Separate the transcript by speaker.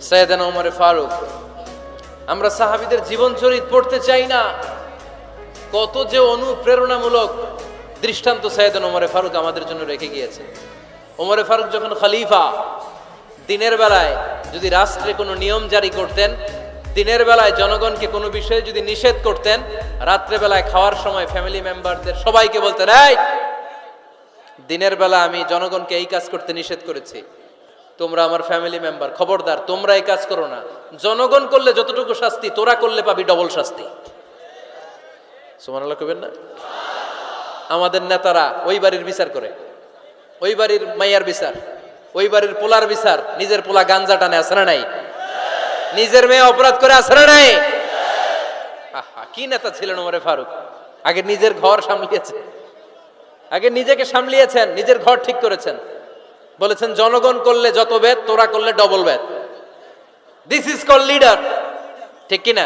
Speaker 1: সাইয়েদনা ওমর ফারুক। আমরা সাহাবীদের জীবন চরিত পড়তে চাই না, কত যে অনুপ্রেরণামূলক দৃষ্টান্ত সাইয়েদনা ওমর ফারুক আমাদের জন্য রেখে গিয়েছে। ওমর ফারুক যখন খলিফা, দিনের বেলায় যদি রাষ্ট্রে কোনো নিয়ম জারি করতেন, দিনের বেলায় জনগণকে কোনো বিষয়ে যদি নিষেধ করতেন, রাত্রে বেলায় খাওয়ার সময় ফ্যামিলি মেম্বারদের সবাইকে বলতেন, এই দিনের বেলা আমি জনগণকে এই কাজ করতে নিষেধ করেছি, তোমরা আমার ফ্যামিলি মেম্বার, খবরদার তোমরা এই কাজ করো না। জনগণ করলে যতটুকু শাস্তি, তোরা করলে পাবি ডবল শাস্তি। সুবহানাল্লাহ কইবেন না? আমাদের নেতারা ওই বাড়ির বিচার করে, ওই বাড়ির মাইয়ার বিচার, ওই বাড়ির পোলার বিচার, নিজের পোলা গাঞ্জা টানে আছে না নাই? নিজের মেয়ে অপরাধ করে আছে না নাই? কি নেতা ছিলেন ওমর ফারুক! আগে নিজের ঘর সামলিয়েছেন, আগে নিজেকে সামলিয়েছেন, নিজের ঘর ঠিক করেছেন। বলেছেন জনগণ করলে যত বেদ, তোরা করলে double Veda. This is call leader, ঠিক কিনা?